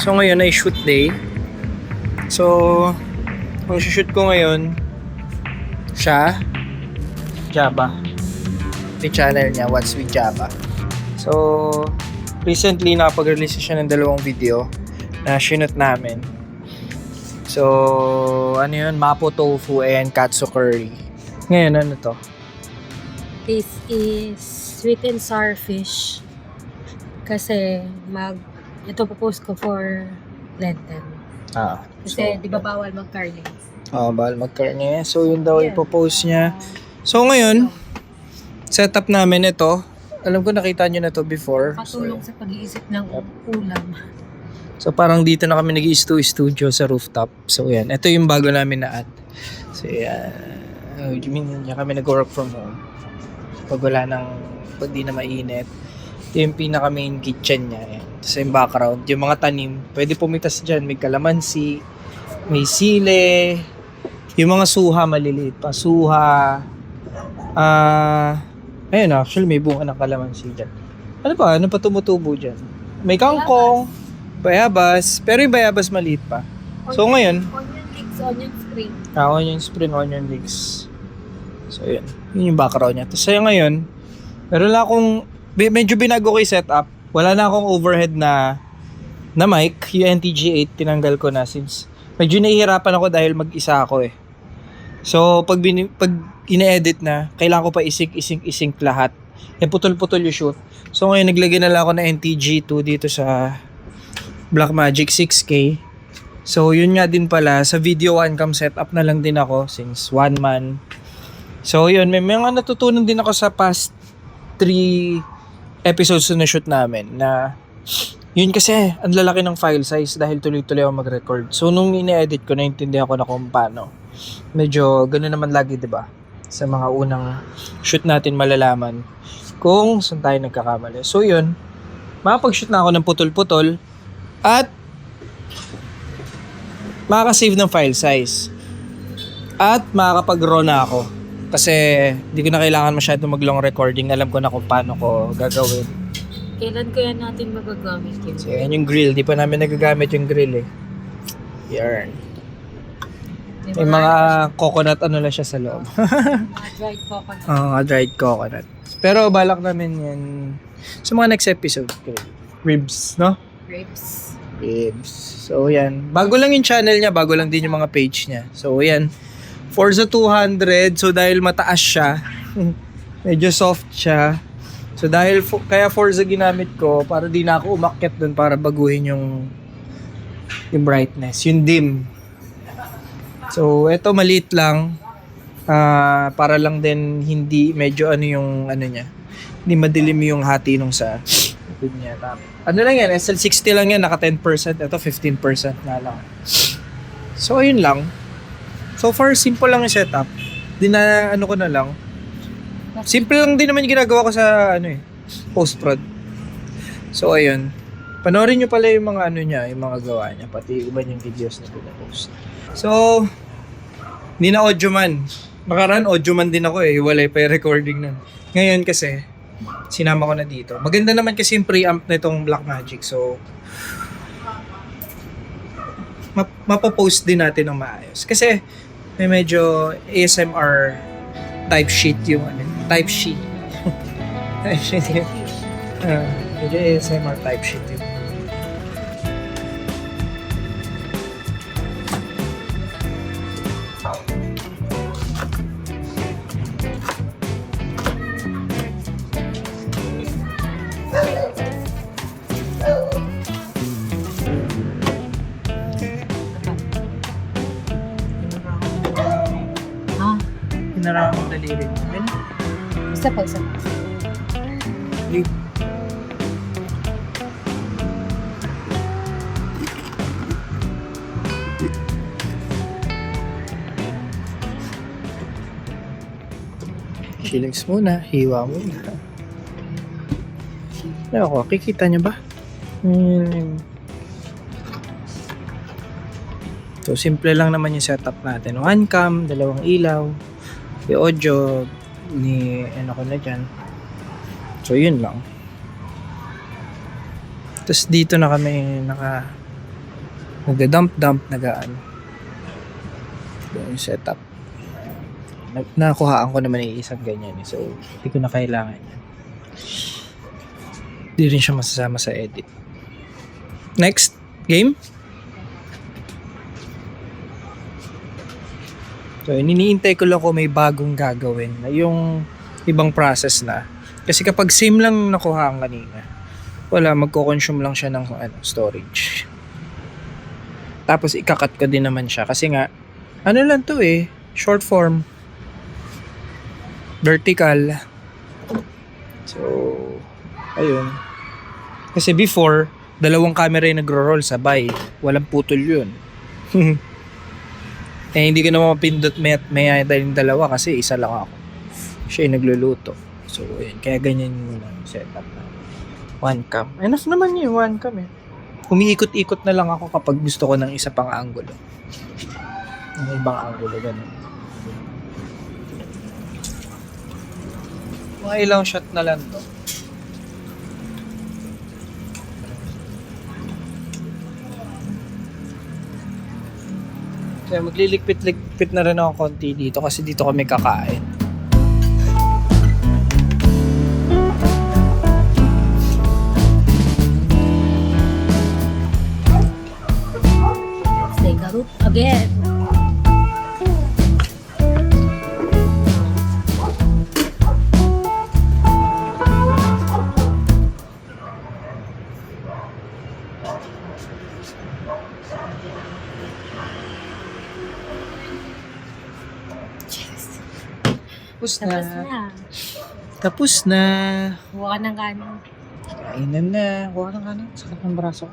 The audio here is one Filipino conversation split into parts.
So ngayon ay shoot day. So ang shoot ko ngayon siya Java. Yung channel niya, What's with Java. So recently nakapag-release siya ng dalawang video na shoot namin. So ano yun, mapo tofu and katsu curry. Ngayon ano to? This is sweet and sour fish. Kasi ito post ko for Lenten. Kasi di ba bawal mag-carne? Bawal mag-carne. So yun daw ipopost niya. So ngayon, setup namin ito. Alam ko nakita nyo na to before. Katulong sa pag-iisip ng ulam. So parang dito na kami nag-i-studio sa rooftop. So yan, ito yung bago namin na ad. So yan, kami nag-work from home. Pag di na mainit. Ito yung pinaka main kitchen niya. Yan. Tapos yung background, yung mga tanim, pwede pumitas dyan. May kalamansi, may sile, yung mga suha maliliit pa. Suha, ayun actually may bunga ng kalamansi dyan. Ano pa? Ano pa tumutubo dyan? May kangkong, bayabas, pero yung bayabas maliit pa. So ngayon, Onion leeks, onion spring. onion spring, onion leeks. So yun, yun yung background niya. Tapos ngayon, meron lang akong, medyo binago ko yung setup. Wala na akong overhead na mic. Yung NTG8, tinanggal ko na since medyo nahihirapan ako dahil mag-isa ako eh. So, pag ine-edit na, kailangan ko pa isync lahat. Yung putol-putol yung shoot. So, ngayon naglagay na lang ako ng NTG2 dito sa Blackmagic 6K. So, yun nga din pala, sa video one cam setup na lang din ako since one man. So, yun, may mga natutunan din ako sa past 3 episodes na shoot namin na yun kasi ang lalaki ng file size dahil tuloy-tuloy ako mag-record. So nung ine-edit ko, naintindihan ko na kung paano. Medyo ganoon naman lagi, 'di ba? Sa mga unang shoot natin malalaman kung saan tayo nagkakamali. So yun, makapag-shoot na ako ng putol-putol at makaka-save ng file size. At makakapag-raw na ako. Kasi hindi ko na kailangan masyadong mag-long recording. Alam ko na kung paano ko gagawin. Kailan kaya natin magagamit yun? So, yan yung grill. Di pa namin nagagamit yung grill eh. Yarn. May mga coconut ano lang siya sa loob. Mga dried coconut. Dried coconut. Pero balak namin yan sa mga next episode. Ribs, no? Ribs. So, yan. Bago lang yung channel niya. Bago lang din yung mga page niya. So, yan. Forza 200. So, dahil mataas siya, medyo soft siya. So, dahil kaya Forza ginamit ko, para di na ako umakyat dun para baguhin yung brightness, yung dim. So, eto maliit lang. Para lang din hindi medyo ano yung ano niya. Hindi madilim yung hati nung sa niya. Ano lang yan, SL60 lang yan, naka 10%. Ito 15% na lang. So, ayun lang. So far, simple lang yung setup. Ano ko na lang. Simple lang din naman yung ginagawa ko sa post-prod. So ayun. Panoorin nyo pala yung mga niya, yung mga gawa niya, pati iba yung videos na pinapost. So, hindi na audio man. Nakaraan audio man din ako eh, hiwalay pa yung recording nun. Ngayon kasi, sinama ko na dito. Maganda naman kasi yung preamp na itong Blackmagic. So, mapopost din natin ng maayos. Kasi, may medyo ASMR type sheet yung type sheet. Type sheet yun. Medyo ASMR type sheet yun. Pinarang ang daliri namin. Isa pa. Chillings muna, hiwa muna. Ako, kikita niyo ba? So, simple lang naman yung setup natin. One cam, dalawang ilaw, yung audio, ano ko na dyan. So, yun lang. Tapos dito na kami Nagda-dump, nag-ano. Yung setup. Nakuhaan ko naman yung isang ganyan eh. So, hindi ko na kailangan yan. Hindi rin siya masasama sa edit. Next game. So, iniintay ko lang kung may bagong gagawin na yung ibang process na. Kasi kapag same lang nakuhaan kanina, wala, magko-consume lang siya ng storage. Tapos ikakat ko din naman siya kasi nga, ano lang to eh, short form. Vertical. So, ayun. Kasi before, dalawang camera yung nagro-roll sabay. Walang putol yun. Eh, hindi ko naman mapindot may yung dalawa kasi isa lang ako. Siya yung nagluluto. So, ayun. Kaya ganyan yung setup na. One cam. Enough naman yung one cam eh. Umiikot-ikot na lang ako kapag gusto ko ng isa pang angulo. Ng ibang angulo, ganun. Mga ilang shot na lang to. Kaya magliligpit-ligpit na rin ako konti dito kasi dito kami kakain. Let's take a root again. Tapos Tapos na. na. Tapos na. Huwag ka ng kanin. Kainan na. Huwag ka ng kanin. Sakit ng braso.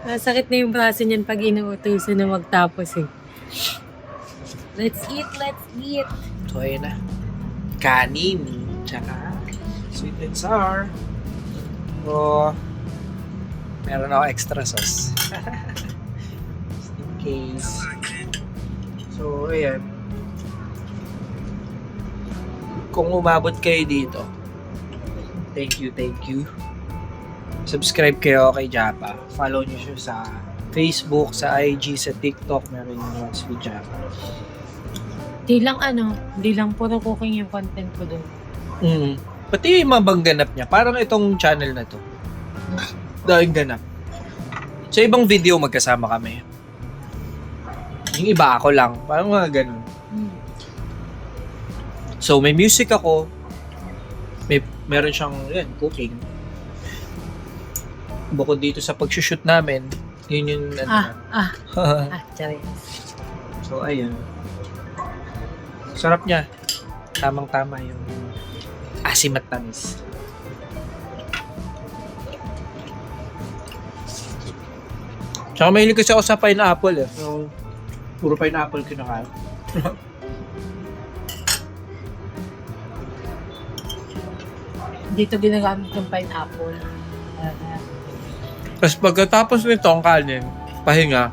Masakit na yung braso niyan pag inuutusan na magtapos eh. Let's eat, let's eat. So, ayun na. Kanin. Tsaka sweet and sour. So, meron ako extra sauce. Just in case. So, ayan. Kung umabot kayo dito, thank you. Subscribe kayo kay Japa. Follow nyo siya sa Facebook, sa IG, sa TikTok. Meron yung once with Japa. Di lang puro cooking yung content ko doon. Pati yung mga bang ganap niya. Parang itong channel na to. Dahil ganap. Sa ibang video magkasama kami. Yung iba ako lang. Parang mga ganun. So, may music ako. Meron siyang cooking. Bukod dito sa pag-shoot namin, yun yung Charis. So, ayun. Sarap niya. Tamang-tama yung asim at tamis. Tsaka mahilig kasi ako sa pineapple eh. So, puro pineapple kinakain. Dito ginagamit yung pineapple. Tapos pagkatapos nito ang kanin, pahinga,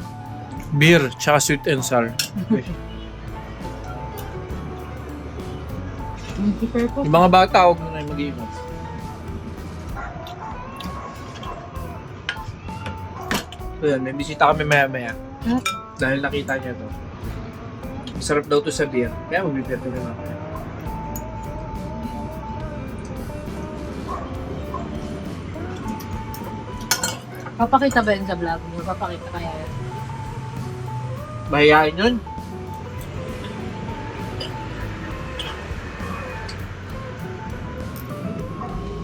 beer, tsaka sweet and sour. Yung mga bata, huwag na mag-iingat. So yan, may bisita kami maya-maya. Huh? Dahil nakita niya to. Masarap daw to sa beer. Kaya mag-beer to na ako. Papakita ba yun sa vlog mo? Papakita kaya yun? Mahihain yun?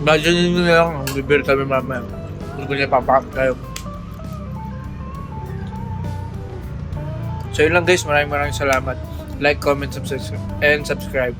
Imagine nyo na lang, mag-beer kami mamaya. Hindi ko niya papakita kayo. So yun lang guys, maraming salamat. Like, comment, and subscribe.